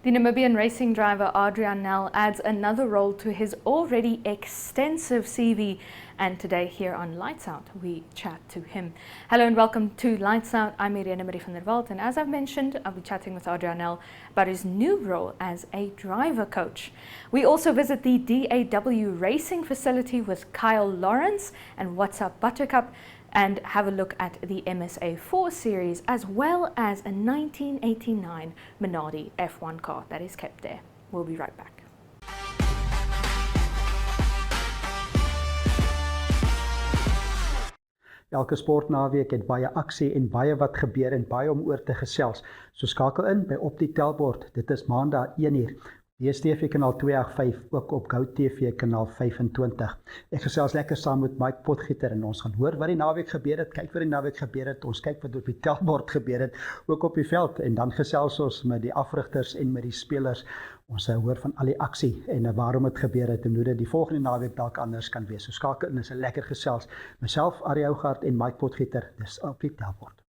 The Namibian racing driver Adriaan Nel adds another role to his already extensive CV, and today here on Lights Out we chat to him. Hello and welcome to Lights Out. I'm Minardi F1, and as I've mentioned, I'll be chatting with Adriaan Nel about his new role as a driver coach. We also visit the D.A.W Racing facility with Kyle Lawrence and What's Up Buttercup, and have a look at the MSA4 series as well as a 1989 Minardi F1 car that is kept there. We'll be right back. Elke sportnaweek het baie aksie en baie wat gebeur en baie om oor te gesels. So skakel in by op die telbord. Dit is Maandag 1uur. DStv kanaal 285, ook op GoTV kanaal 25. Ek gesels lekker saam met Mike Potgieter en ons gaan hoor wat die naweek gebeur het, kyk wat die naweek gebeur het, ons kyk wat op die telbord gebeur het, ook op die veld, en dan gesels ons met die afrigters en met die spelers. Ons hoor van al die aksie en waarom het gebeur het en hoe dit die volgende naweek dalk anders kan wees. So skakel in, is 'n lekker gesels. Myself, Adriaan Nel en Mike Potgieter, dis op die telbord.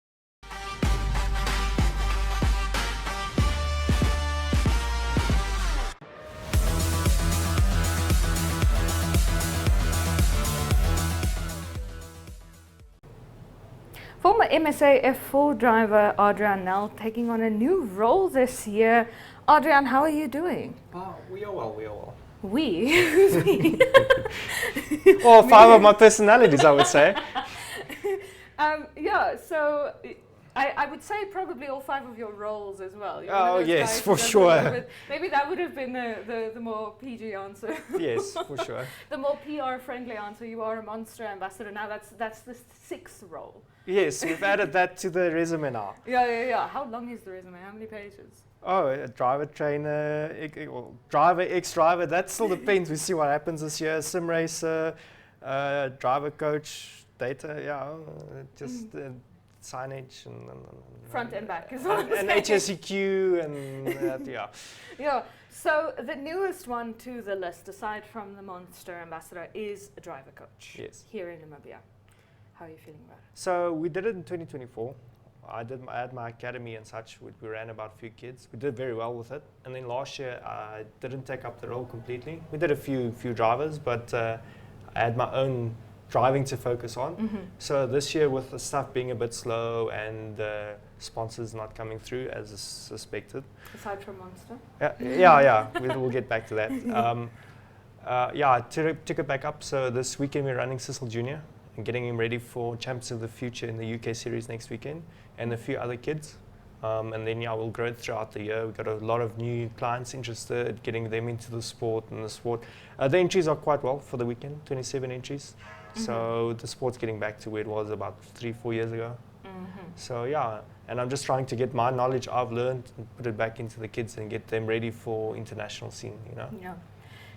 Former MSA F4 driver Adriaan Nel taking on a new role this year. Adriaan, how are you doing? We are well. We? Who's we? Well, five of my personalities, I would say. Yeah, so I would say probably all five of your roles as well. You're Oh, one of those yes, guys for who does sure. a little bit- maybe that would have been the more PG answer. Yes, for sure. The more PR friendly answer. You are a Monster ambassador now. That's the sixth role. Yes, we've added that to the resume now. Yeah. How long is the resume? How many pages? Oh, a driver trainer, driver, ex-driver, that still depends. We see what happens this year. Sim racer, driver coach, data, just signage and Front and back is what I'm and saying. HSEQ and yeah. Yeah, so the newest one to the list, aside from the Monster ambassador, is a driver coach. Yes. Here in Namibia. How are you feeling about it? So we did it in 2024. I had my academy and such. We ran about a few kids. We did very well with it. And then last year, I didn't take up the role completely. We did a few drivers, but I had my own driving to focus on. Mm-hmm. So this year, with the stuff being a bit slow and sponsors not coming through as suspected. Aside from Monster? Yeah. We'll get back to that. I took it back up. So this weekend, we're running Cecil Jr. and getting him ready for Champions of the Future in the UK series next weekend, and a few other kids. And then we'll grow it throughout the year. We've got a lot of new clients interested, getting them into the sport. The entries are quite well for the weekend, 27 entries. Mm-hmm. So the sport's getting back to where it was about 3-4 years ago. Mm-hmm. So and I'm just trying to get my knowledge I've learned and put it back into the kids and get them ready for international scene, Yeah.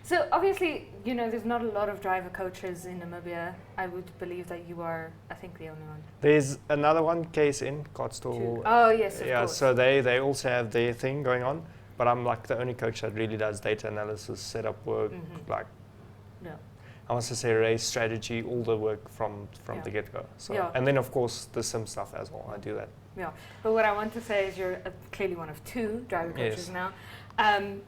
So obviously, there's not a lot of driver coaches in Namibia. I would believe that you are, I think, the only one. There's another one, KSN, Cotstal. Oh, yes, of course. So they also have their thing going on, but I'm like the only coach that really does data analysis, setup work, I want to say race strategy, all the work from the get-go. So, and then of course the sim stuff as well, I do that. Yeah, but what I want to say is you're clearly one of two driver coaches now.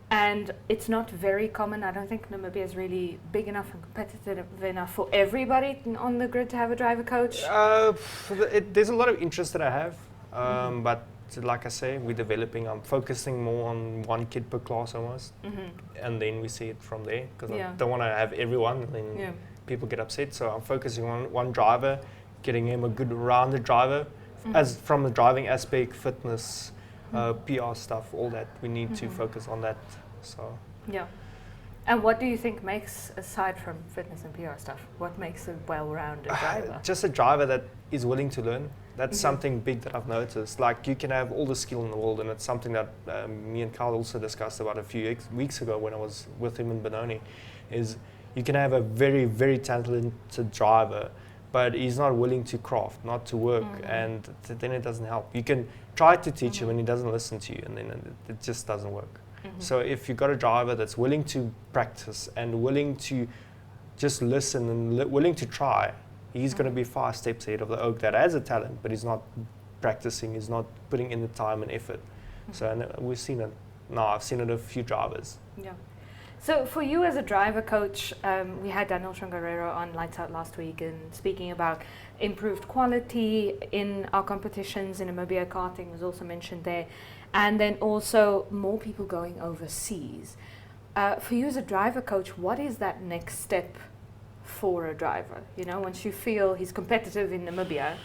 And it's not very common. I don't think Namibia is really big enough and competitive enough for everybody on the grid to have a driver coach. There's a lot of interest that I have, but like I say, we're developing. I'm focusing more on one kid per class almost, and then we see it from there, because I don't want to have everyone and then people get upset. So I'm focusing on one driver, getting him a good rounded driver, as from the driving aspect, fitness, PR stuff, all that. We need to focus on that. So and what do you think makes, aside from fitness and PR stuff, what makes a well-rounded driver? Just a driver that is willing to learn. That's something big that I've noticed. Like, you can have all the skill in the world, and it's something that me and Kyle also discussed about a few weeks ago when I was with him in Benoni, is you can have a very, very talented driver, but he's not willing to craft, not to work, and then it doesn't help. You can try to teach him and he doesn't listen to you, and then it just doesn't work. So if you've got a driver that's willing to practice and willing to just listen and willing to try, he's going to be 5 steps ahead of the oak that has a talent, but he's not practicing, he's not putting in the time and effort. So and we've seen it no, I've seen it a few drivers. Yeah. So for you as a driver coach, we had Daniel Shangarero on Lights Out last week and speaking about improved quality in our competitions in Namibia. Karting was also mentioned there, and then also more people going overseas. For you as a driver coach, what is that next step for a driver? You know, once you feel he's competitive in Namibia,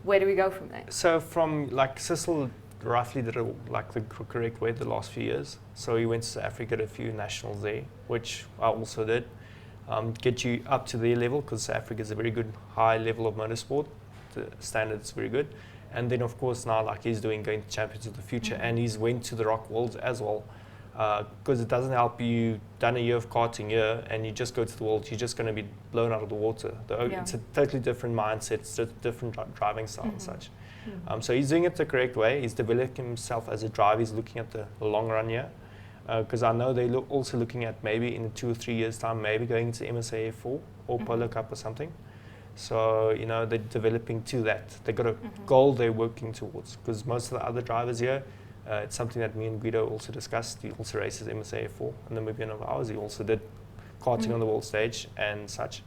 where do we go from there? So from like Sissel roughly did it like the correct way the last few years. So he went to South Africa, did a few nationals there, which I also did. Get you up to their level, because South Africa is a very good high level of motorsport. The standard's very good. And then of course now like he's doing going to Champions of the Future, and he's went to the Rock Worlds as well. Because it doesn't help you done a year of karting here and you just go to the Worlds, you're just going to be blown out of the water. It's a totally different mindset, it's a different driving style and such. So he's doing it the correct way. He's developing himself as a driver. He's looking at the long run here. Because I know they're also looking at maybe in 2 or 3 years' time, maybe going to MSA F4 or Polo Cup or something. So, you know, they're developing to that. They've got a goal they're working towards. Because most of the other drivers here, it's something that me and Guido also discussed. He also races MSA F4, and Namibian of ours. He also did karting on the world stage and such.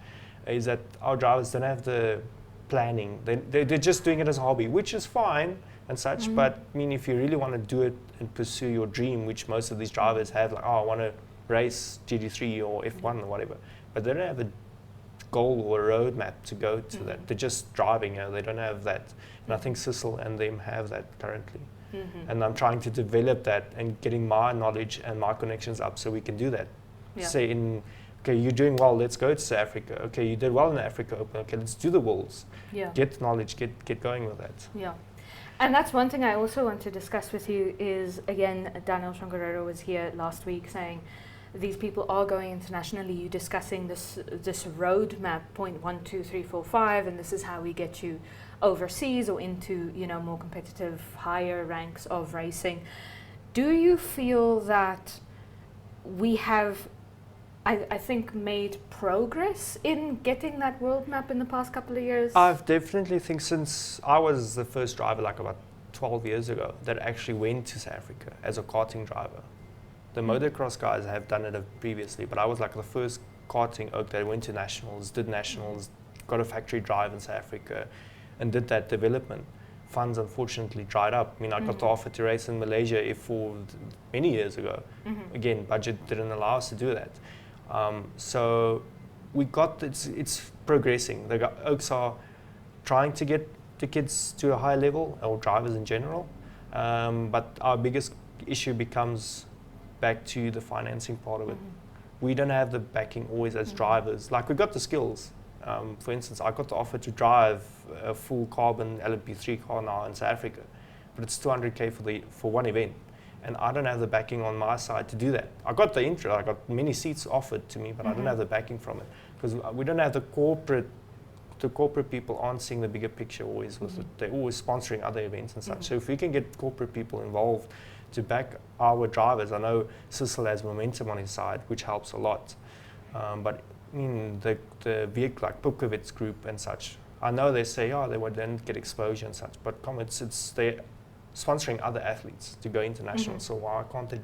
Is that our drivers don't have the planning. They're just doing it as a hobby, which is fine and such. But I mean, if you really want to do it and pursue your dream, which most of these drivers have, like, oh, I want to race GT3 or F1 or whatever, but they don't have a goal or a roadmap to go to that. They're just driving. They don't have that. And I think Sissel and them have that currently. And I'm trying to develop that and getting my knowledge and my connections up so we can do that. Say okay, you're doing well, let's go to South Africa. Okay, you did well in the Africa Open. Okay, let's do the Worlds. Get knowledge, get going with that. Yeah. And that's one thing I also want to discuss with you is, again, Daniel Shangarero was here last week saying these people are going internationally. You're discussing this roadmap, point 1, 2, 3, 4, 5, and this is how we get you overseas or into, you know, more competitive, higher ranks of racing. Do you feel that we have, I think, made progress in getting that world map in the past couple of years? I've definitely think since I was the first driver, like about 12 years ago, that actually went to South Africa as a karting driver. The motocross guys have done it previously, but I was like the first karting oak that went to nationals, did nationals, got a factory drive in South Africa, and did that development. Funds unfortunately dried up. I mean, I got the offer to race in Malaysia F4 many years ago. Again, budget didn't allow us to do that. So we got, it's progressing. The Oaks are trying to get the kids to a high level, or drivers in general. But our biggest issue becomes back to the financing part of it. We don't have the backing always as drivers. Like, we got the skills. For instance, I got the offer to drive a full carbon LMP3 car now in South Africa, but it's 200K for one event. And I don't have the backing on my side to do that. I got the intro, I got many seats offered to me, but I don't have the backing from it. Because we don't have the corporate people aren't seeing the bigger picture always with it. They're always sponsoring other events and such. So if we can get corporate people involved to back our drivers, I know Sissel has momentum on his side, which helps a lot. But I mean, the vehicle like Pukovitz group and such, I know they say, oh, they would then get exposure and such, but it's they're sponsoring other athletes to go international, so why can't they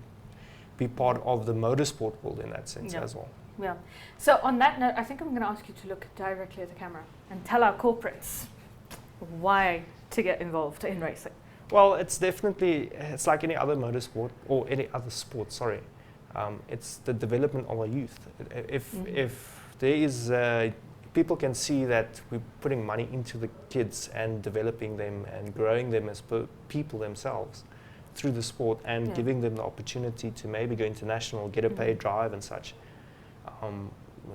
be part of the motorsport world in that sense as well? Yeah. So on that note, I think I'm going to ask you to look directly at the camera and tell our corporates why to get involved in racing. Well, it's like any other motorsport or any other sport, sorry. It's the development of our youth. If there is, people can see that we're putting money into the kids and developing them and growing them as people themselves through the sport and giving them the opportunity to maybe go international, get a paid drive and such.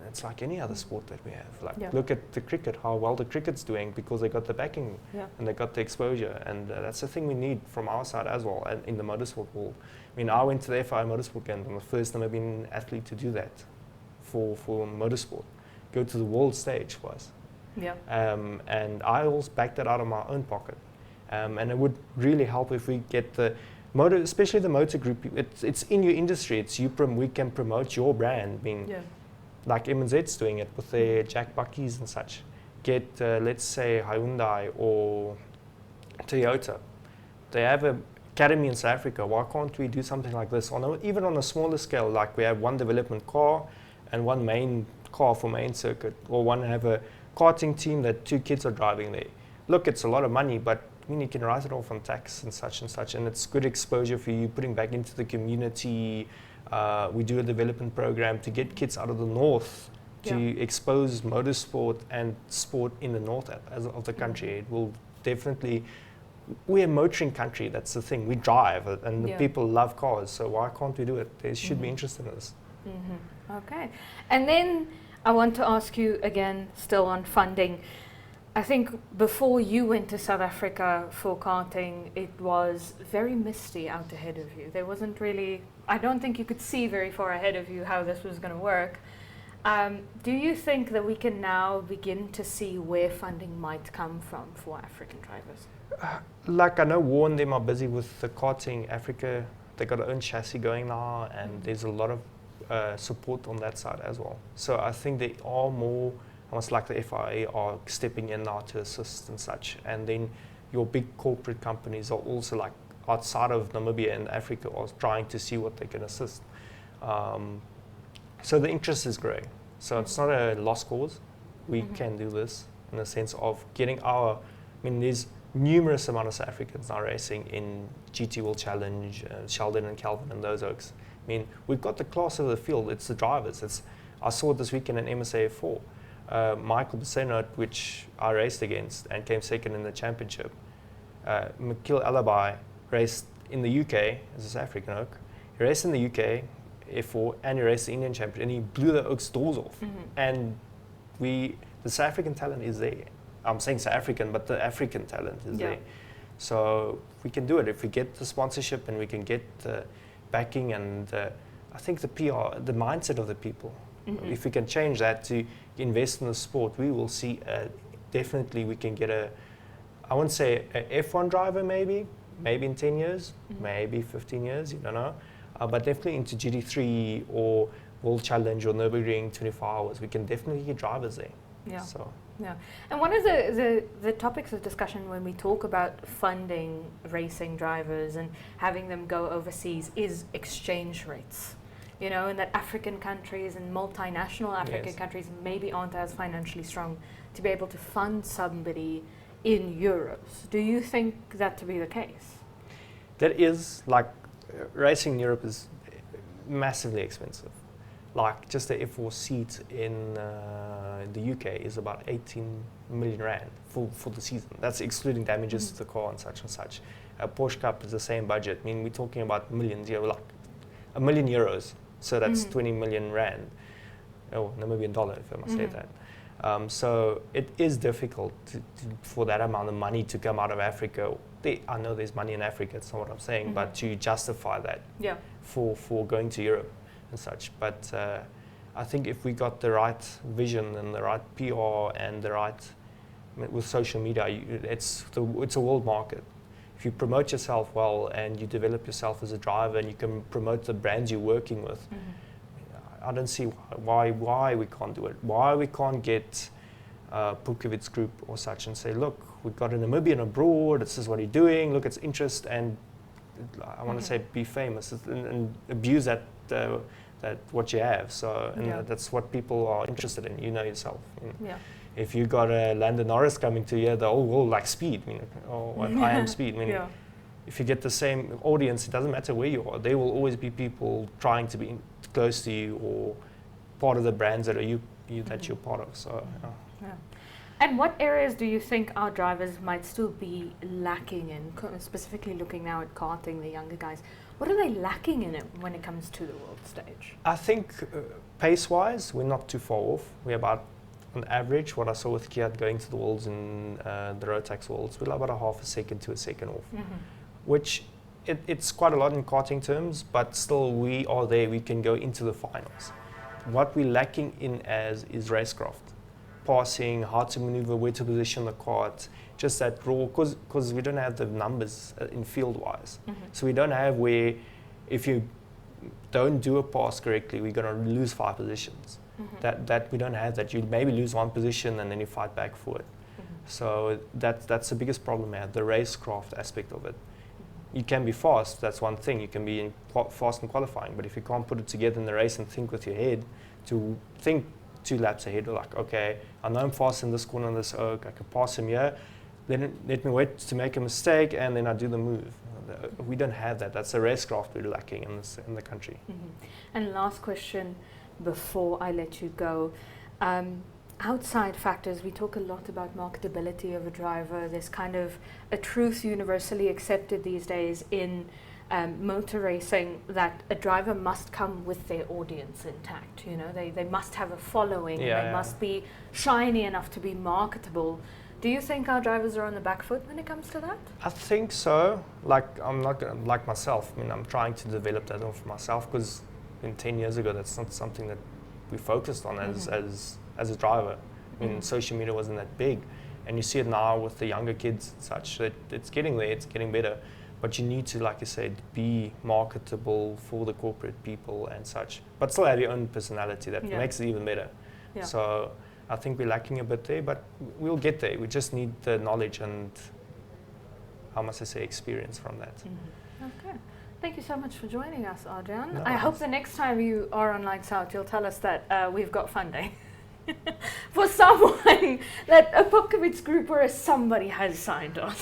It's like any other sport that we have. Like, look at the cricket, how well the cricket's doing because they got the backing and they got the exposure, and that's the thing we need from our side as well, and in the motorsport world. I mean, I went to the FI Motorsport Games. I'm the first Namibian athlete to do that for motorsport. Go to the world stage was. And I always backed that out of my own pocket. And it would really help if we get the motor, especially the motor group. It's in your industry. We can promote your brand, being like M&Z's doing it with their Jack Buckies and such. Get let's say Hyundai or Toyota. They have a academy in South Africa. Why can't we do something like this? Even on a smaller scale, like we have one development car and one main car for main circuit, or one have a karting team that 2 kids are driving there. Look, it's a lot of money, but I mean, you can write it off on tax and such, and it's good exposure for you, putting back into the community. We do a development program to get kids out of the north to expose motorsport and sport in the north of the country. It will definitely. We're a motoring country. That's the thing. We drive, and the people love cars. So why can't we do it? They should be interested in this. Okay, and then I want to ask you again, still on funding. I think before you went to South Africa for karting, it was very misty out ahead of you. There wasn't really, I don't think you could see very far ahead of you how this was going to work. Do you think that we can now begin to see where funding might come from for African drivers? Like I know Warren, them are busy with the karting Africa. They got their own chassis going now, and there's a lot of support on that side as well. So I think they are more, almost like the FIA are stepping in now to assist and such. And then your big corporate companies are also like outside of Namibia and Africa are trying to see what they can assist. So the interest is growing. So it's not a lost cause. We can do this in the sense of getting our, I mean, there's numerous amount of South Africans now racing in GT World Challenge, Sheldon and Calvin and those oaks. I mean, we've got the class of the field. It's the drivers. I saw it this weekend in MSA F4. Michael Besenot, which I raced against and came second in the championship. Mekil Alabai raced in the UK as a South African oak. He raced in the UK F4 and he raced the Indian championship, and he blew the oak's doors off. And the South African talent is there. I'm saying South African, but the African talent is there. So we can do it if we get the sponsorship and we can get the backing and I think the PR, the mindset of the people. If we can change that to invest in the sport, we will see definitely we can get I wouldn't say a F1 driver maybe in 10 years, maybe 15 years, you don't know. But definitely into GT3 or World Challenge or Nürburgring 24 hours, we can definitely get drivers there. Yeah. So. Yeah, and one of the topics of discussion when we talk about funding racing drivers and having them go overseas is exchange rates. You know, and that African countries and multinational African countries maybe aren't as financially strong to be able to fund somebody in euros. Do you think that to be the case? That is, like, racing in Europe is massively expensive. Like just the F4 seat in the UK is about 18 million rand for the season. That's excluding damages to the car and such. A Porsche Cup is the same budget. I mean, we're talking about millions, like €1 million. So that's 20 million rand, or Namibian dollar, if I must say that. So it is difficult for that amount of money to come out of Africa. I know there's money in Africa, that's not what I'm saying, but to justify that for going to Europe and such. But I think if we got the right vision and the right PR and the right, with social media, it's a world market. If you promote yourself well and you develop yourself as a driver and you can promote the brands you're working with, I don't see why we can't do it. Why we can't get Pukovitz Group or such and say, look, we've got a Namibian abroad, this is what he's doing, look, it's interest, and I want to say be famous and abuse that what you have. So that's what people are interested in. You know yourself. If you got a Landon Norris coming to you, the whole world like speed. I am speed. If you get the same audience, it doesn't matter where you are. There will always be people trying to be close to you or part of the brands that are that you're part of. So. And what areas do you think our drivers might still be lacking in, specifically looking now at karting, the younger guys? What are they lacking in it when it comes to the world stage? I think pace-wise, we're not too far off. We're about, on average, what I saw with Kiat going to the Worlds in the Rotax Worlds, we're about a half a second to a second off, which it's quite a lot in karting terms, but still we are there, we can go into the finals. What we're lacking in is racecraft. Passing, how to maneuver, where to position the kart, just that raw, because we don't have the numbers in field-wise. So we don't have where, if you don't do a pass correctly, we're going to lose 5 positions. That we don't have that. You maybe lose 1 position and then you fight back for it. So that's the biggest problem we have, the racecraft aspect of it. you can be fast, that's one thing. You can be fast in qualifying, but if you can't put it together in the race and think with your head, to think 2 laps ahead, or like, okay, I know I'm fast in this corner, this oak, I can pass him here, then let me wait to make a mistake, and then I do the move. We don't have that. That's a racecraft we're lacking in the country. And last question before I let you go. Outside factors, we talk a lot about marketability of a driver. There's kind of a truth universally accepted these days in motor racing that a driver must come with their audience intact. You know, they must have a following. They must be shiny enough to be marketable. Do you think our drivers are on the back foot when it comes to that? I think so. Like, I'm not gonna, like myself. I mean, I'm trying to develop that for myself, because 10 years ago, that's not something that we focused on as a driver. I mean, social media wasn't that big, and you see it now with the younger kids and such. That it's getting there, it's getting better, but you need to, like you said, be marketable for the corporate people and such, but still have your own personality that makes it even better. So I think we're lacking a bit there, but we'll get there. We just need the knowledge and, how must I say, experience from that. Okay. Thank you so much for joining us, Adriaan. No, I hope the next time you are on Lights Out, you'll tell us that we've got funding for someone, that a Popkowitz group or somebody has signed on.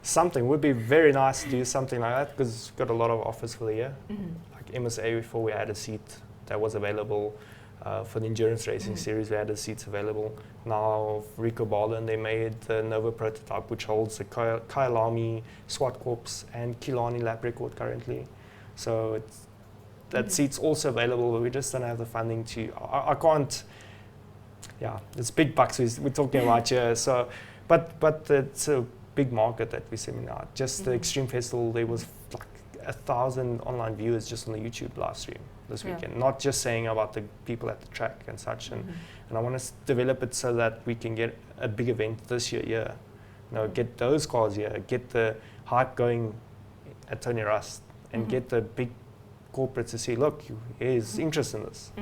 Something would be very nice to do something like that, because we've got a lot of offers for the year. Like MSA, before we had a seat that was available. For the endurance racing series, we had the seats available. Now, Rico Barlin, they made the Nova prototype, which holds the Kyalami, SWAT Corps, and Killarney lap record currently. So that seat's also available, but we just don't have the funding to. I can't. Yeah, it's big bucks we're talking about here. So, but it's a big market that we're selling now. Just the Extreme Festival, there was like 1,000 online viewers just on the YouTube live stream this weekend. Not just saying about the people at the track and such. And I want to develop it so that we can get a big event this year. You know, get those cars here, get the hype going at Tony Rust, and get the big corporates to see, look, here's interest in this.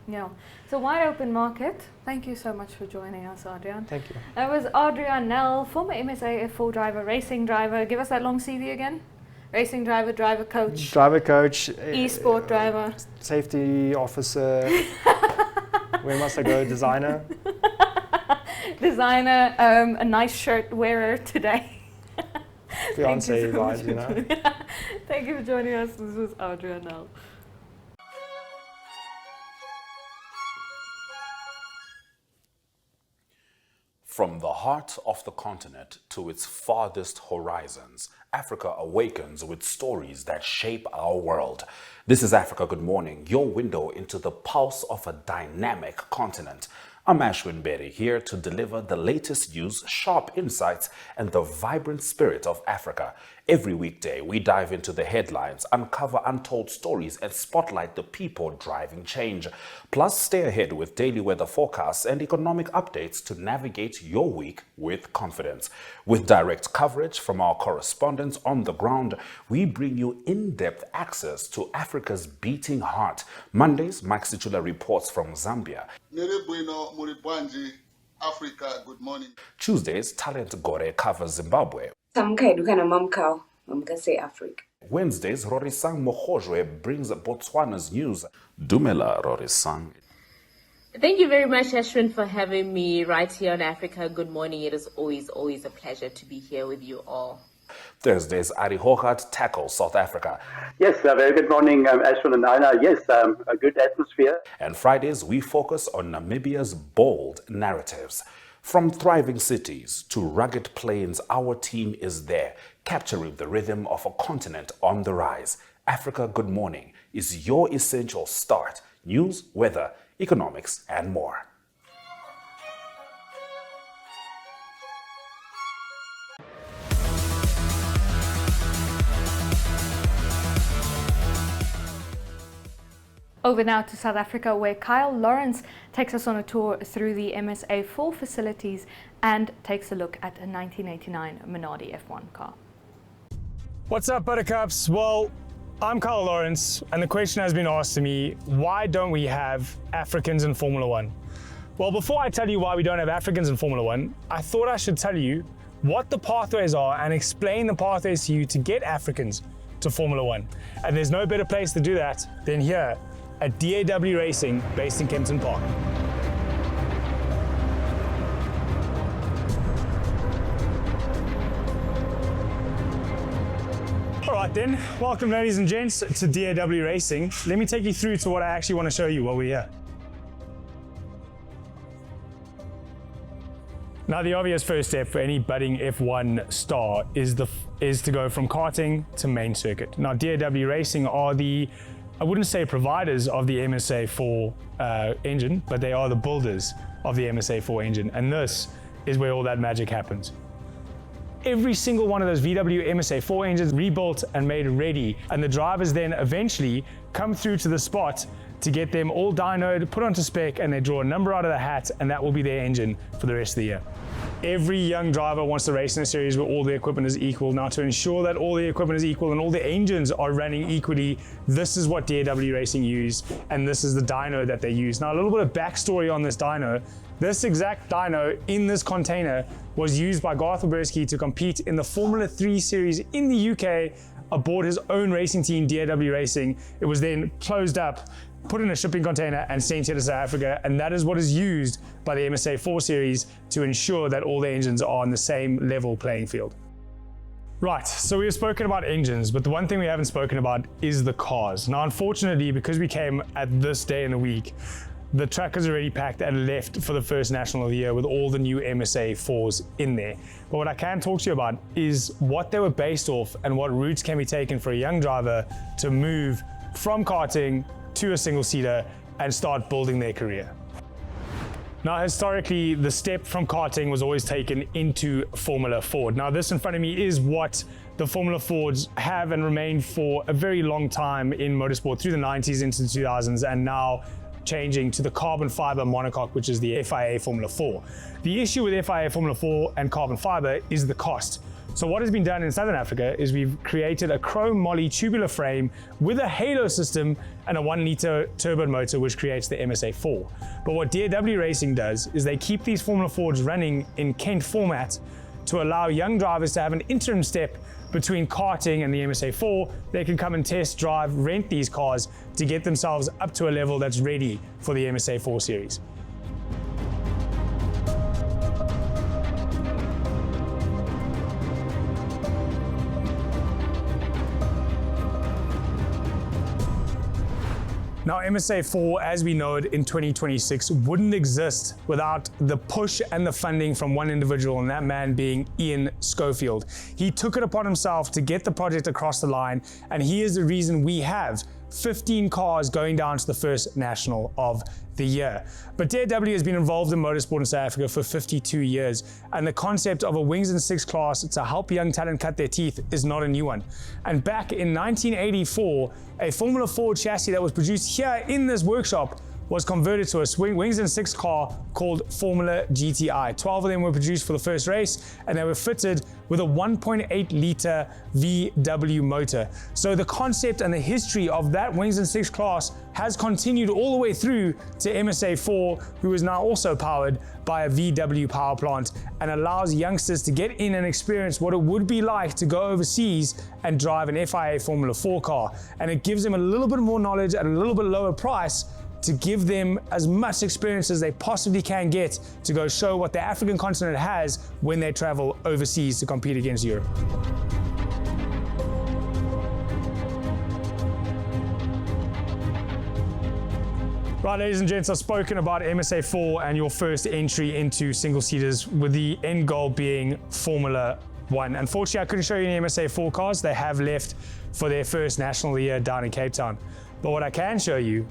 Yeah, it's a wide open market. Thank you so much for joining us, Adriaan. Thank you. That was Adriaan Nel, former MSA F4 driver, racing driver. Give us that long CV again. Racing driver, driver coach. Driver coach. E-sport driver. Safety officer. Where must I go? Designer. Designer, a nice shirt wearer today. Fiance vibes, you know. Thank you for joining us. This was Adriaan Nel. From the heart of the continent to its farthest horizons, Africa awakens with stories that shape our world. This is Africa Good Morning, your window into the pulse of a dynamic continent. I'm Ashwin Berry, here to deliver the latest news, sharp insights, and the vibrant spirit of Africa. Every weekday, we dive into the headlines, uncover untold stories, and spotlight the people driving change. Plus, stay ahead with daily weather forecasts and economic updates to navigate your week with confidence. With direct coverage from our correspondents on the ground, we bring you in-depth access to Africa's beating heart. Mondays, Mike Situla reports from Zambia. Africa, good morning. Tuesdays, Talent Gore covers Zimbabwe. Wednesdays, Rorisang Mokojwe brings Botswana's news. Dumela, Rorisang. Thank you very much, Ashwin, for having me right here on Africa Good Morning. It is always a pleasure to be here with you all. Thursdays, Ari Hogarth tackles South Africa. Yes, very good morning, Ashwin and Aina. Yes, a good atmosphere. And Fridays, we focus on Namibia's bold narratives. From thriving cities to rugged plains, our team is there, capturing the rhythm of a continent on the rise. Africa Good Morning is your essential start. News, weather, economics, and more. Over now to South Africa, where Kyle Lawrence takes us on a tour through the MSA4 facilities and takes a look at a 1989 Minardi F1 car. What's up, Buttercups? Well, I'm Kyle Lawrence, and the question has been asked to me, why don't we have Africans in Formula One? Well, before I tell you why we don't have Africans in Formula One, I thought I should tell you what the pathways are and explain the pathways to you to get Africans to Formula One. And there's no better place to do that than here at D.A.W Racing, based in Kempton Park. All right then, welcome ladies and gents to D.A.W Racing. Let me take you through to what I actually want to show you while we're here. Now, the obvious first step for any budding F1 star is to go from karting to main circuit. Now, D.A.W Racing are the, I wouldn't say providers of the MSA4 engine, but they are the builders of the MSA4 engine, and this is where all that magic happens. Every single one of those VW MSA4 engines rebuilt and made ready, and the drivers then eventually come through to the spot to get them all dynoed, put onto spec, and they draw a number out of the hat, and that will be their engine for the rest of the year. Every young driver wants to race in a series where all the equipment is equal. Now, to ensure that all the equipment is equal and all the engines are running equally, this is what D.A.W Racing use, and this is the dyno that they use. Now, a little bit of backstory on this dyno. This exact dyno in this container was used by Garth Oberski to compete in the Formula 3 series in the UK aboard his own racing team, D.A.W Racing. It was then closed up, put in a shipping container, and sent here to South Africa, and that is what is used by the MSA4 series to ensure that all the engines are on the same level playing field. Right, so we've spoken about engines, but the one thing we haven't spoken about is the cars. Now, unfortunately, because we came at this day in the week, the track is already packed and left for the first national of the year with all the new MSA4s in there. But what I can talk to you about is what they were based off and what routes can be taken for a young driver to move from karting to a single-seater and start building their career. Now, historically, the step from karting was always taken into Formula Ford. Now, this in front of me is what the Formula Fords have and remain for a very long time in motorsport, through the 90s into the 2000s, and now changing to the carbon fiber monocoque, which is the FIA Formula 4. The issue with FIA Formula 4 and carbon fiber is the cost. So what has been done in Southern Africa is we've created a chrome moly tubular frame with a halo system and a 1-liter turbo motor, which creates the MSA4. But what D.A.W Racing does is they keep these Formula Fords running in Kent format to allow young drivers to have an interim step between karting and the MSA4. They can come and test drive, rent these cars to get themselves up to a level that's ready for the MSA4 series. Now, MSA4, as we know it in 2026, wouldn't exist without the push and the funding from one individual, and that man being Ian Schofield. He took it upon himself to get the project across the line, and he is the reason we have 15 cars going down to the first national of the year. But D.A.W has been involved in motorsport in South Africa for 52 years, and the concept of a wings and six class to help young talent cut their teeth is not a new one. And back in 1984, a Formula Ford chassis that was produced here in this workshop was converted to a wings and six car called Formula GTI. 12 of them were produced for the first race, and they were fitted with a 1.8 liter VW motor. So the concept and the history of that wings and six class has continued all the way through to MSA4, who is now also powered by a VW power plant, and allows youngsters to get in and experience what it would be like to go overseas and drive an FIA Formula 4 car. And it gives them a little bit more knowledge at a little bit lower price to give them as much experience as they possibly can get to go show what the African continent has when they travel overseas to compete against Europe. Right, ladies and gents, I've spoken about MSA4 and your first entry into single-seaters, with the end goal being Formula 1. Unfortunately, I couldn't show you any MSA4 cars. They have left for their first national of the year down in Cape Town. But what I can show you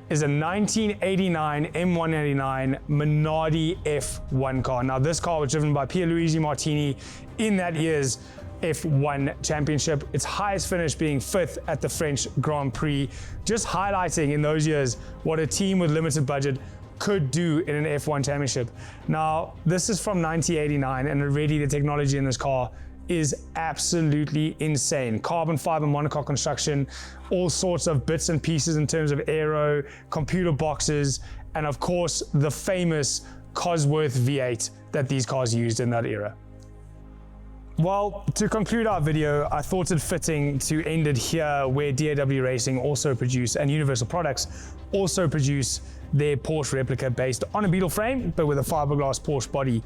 is a 1989 M189 Minardi F1 car. Now, this car was driven by Pierluigi Martini in that year's F1 championship, its highest finish being 5th at the French Grand Prix, just highlighting in those years what a team with limited budget could do in an F1 championship. Now, this is from 1989, and already the technology in this car is absolutely insane. Carbon fiber monocoque construction, all sorts of bits and pieces in terms of aero, computer boxes, and of course, the famous Cosworth V8 that these cars used in that era. Well, to conclude our video, I thought it fitting to end it here where D.A.W Racing also produce, and Universal Products also produce their Porsche replica based on a Beetle frame, but with a fiberglass Porsche body.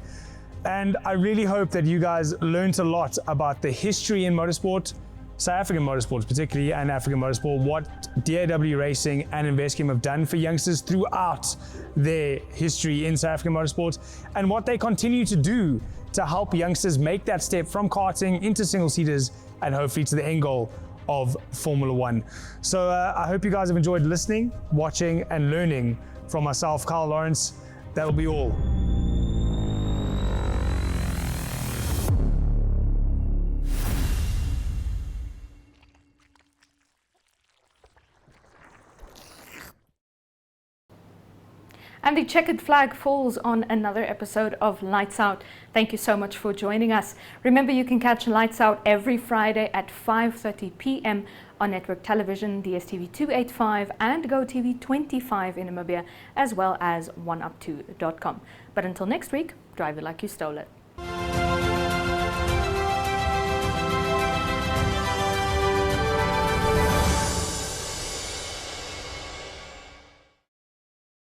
And I really hope that you guys learned a lot about the history in motorsport, South African motorsports particularly, and African motorsport, what D.A.W Racing and Investchem have done for youngsters throughout their history in South African motorsports, and what they continue to do to help youngsters make that step from karting into single-seaters and hopefully to the end goal of Formula One. So I hope you guys have enjoyed listening, watching, and learning from myself, Carl Lawrence. That'll be all. And the checkered flag falls on another episode of Lights Out. Thank you so much for joining us. Remember, you can catch Lights Out every Friday at 5:30 p.m. on network television, DSTV 285 and GoTV 25 in Namibia, as well as oneup2.com. But until next week, drive it like you stole it.